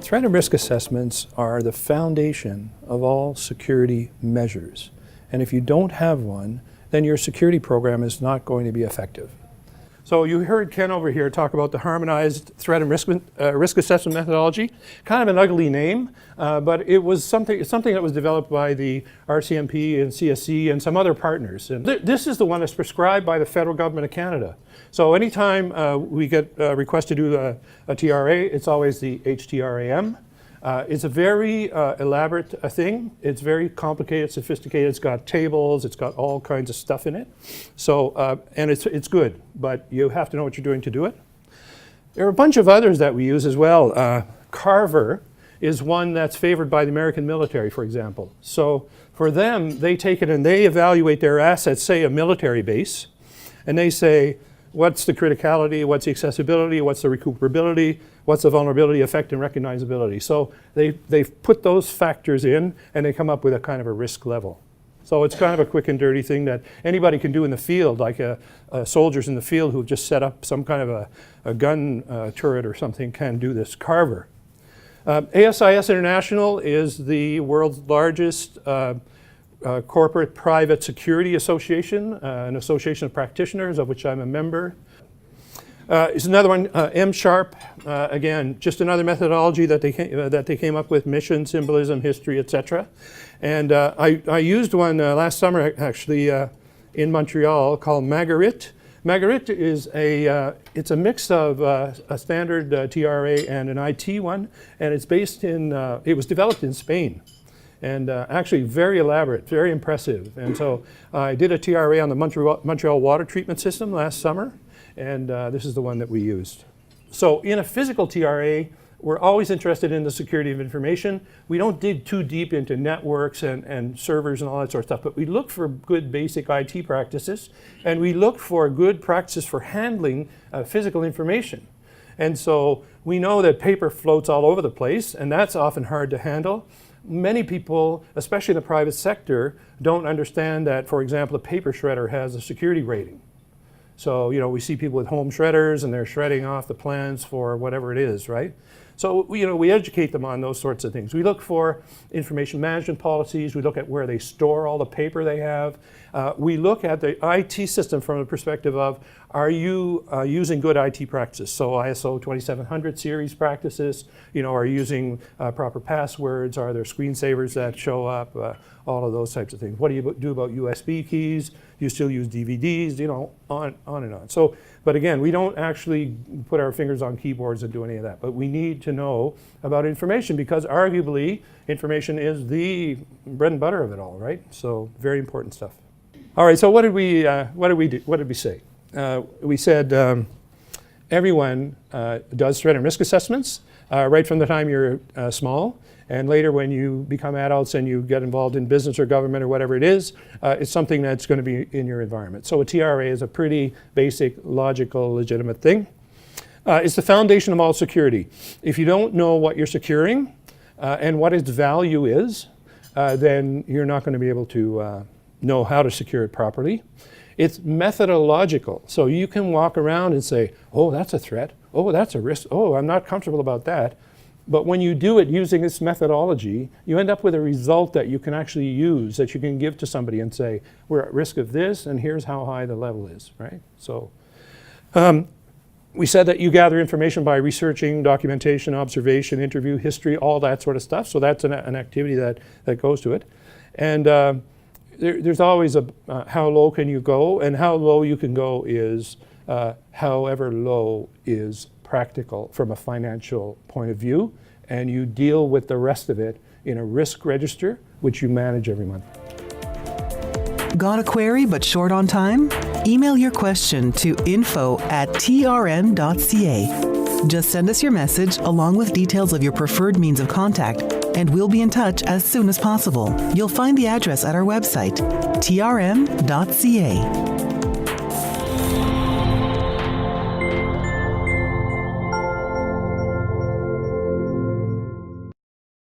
Threat and risk assessments are the foundation of all security measures. And if you don't have one, then your security program is not going to be effective. So you heard Ken over here talk about the harmonized threat and risk assessment methodology. Kind of an ugly name, but it was something that was developed by the RCMP and CSC and some other partners. And this is the one that's prescribed by the federal government of Canada. So anytime we get a request to do a TRA, it's always the HTRAM. It's a very elaborate thing. It's very complicated, sophisticated. It's got tables. It's got all kinds of stuff in it. So, and it's good, but you have to know what you're doing to do it. There are a bunch of others that we use as well. Carver is one that's favored by the American military, for example. So for them, they take it and they evaluate their assets, say a military base, and they say, what's the criticality, what's the accessibility, what's the recuperability, what's the vulnerability, effect, and recognizability. So they've put those factors in and they come up with a kind of a risk level. So it's kind of a quick and dirty thing that anybody can do in the field, like soldiers in the field who've just set up some kind of a gun turret or something can do this. Carver. ASIS International is the world's largest corporate private security association, an association of practitioners of which I'm a member. Is another one, M-Sharp, again, just another methodology that they came up with, mission, symbolism, history, etc. And I used one last summer actually in Montreal called Marguerite. Marguerite is it's a mix of a standard TRA and an IT one, and it's based in, it was developed in Spain. And actually very elaborate, very impressive. And so I did a TRA on the Montreal water treatment system last summer, and this is the one that we used. So in a physical TRA, we're always interested in the security of information. We don't dig too deep into networks and servers and all that sort of stuff, but we look for good basic IT practices, and we look for good practices for handling physical information. And so we know that paper floats all over the place, and that's often hard to handle. Many people, especially in the private sector, don't understand that, for example, a paper shredder has a security rating. So, you know, we see people with home shredders and they're shredding off the plans for whatever it is, right? So, we educate them on those sorts of things. We look for information management policies. We look at where they store all the paper they have. We look at the IT system from the perspective of, are you using good IT practices? So ISO 2700 series practices, are you using proper passwords? Are there screensavers that show up? All of those types of things. What do you do about USB keys? Do you still use DVDs? On and on. So, but again, we don't actually put our fingers on keyboards and do any of that. But we need to know about information because arguably information is the bread and butter of it all, right? So very important stuff. All right. So what did we do? What did we say? We said everyone does threat and risk assessments right from the time you're small. And later when you become adults and you get involved in business or government or whatever it is, it's something that's going to be in your environment. So a TRA is a pretty basic, logical, legitimate thing. It's the foundation of all security. If you don't know what you're securing and what its value is, then you're not going to be able to know how to secure it properly. It's methodological. So you can walk around and say, oh, that's a threat. Oh, that's a risk. Oh, I'm not comfortable about that. But when you do it using this methodology, you end up with a result that you can actually use, that you can give to somebody and say, we're at risk of this, and here's how high the level is, right? So we said that you gather information by researching, documentation, observation, interview, history, all that sort of stuff. So that's an activity that goes to it. And there's always a how low can you go, and how low you can go is however low is practical from a financial point of view, and you deal with the rest of it in a risk register, which you manage every month. Got a query but short on time? Email your question to info@trm.ca. Just send us your message along with details of your preferred means of contact, and we'll be in touch as soon as possible. You'll find the address at our website, trm.ca.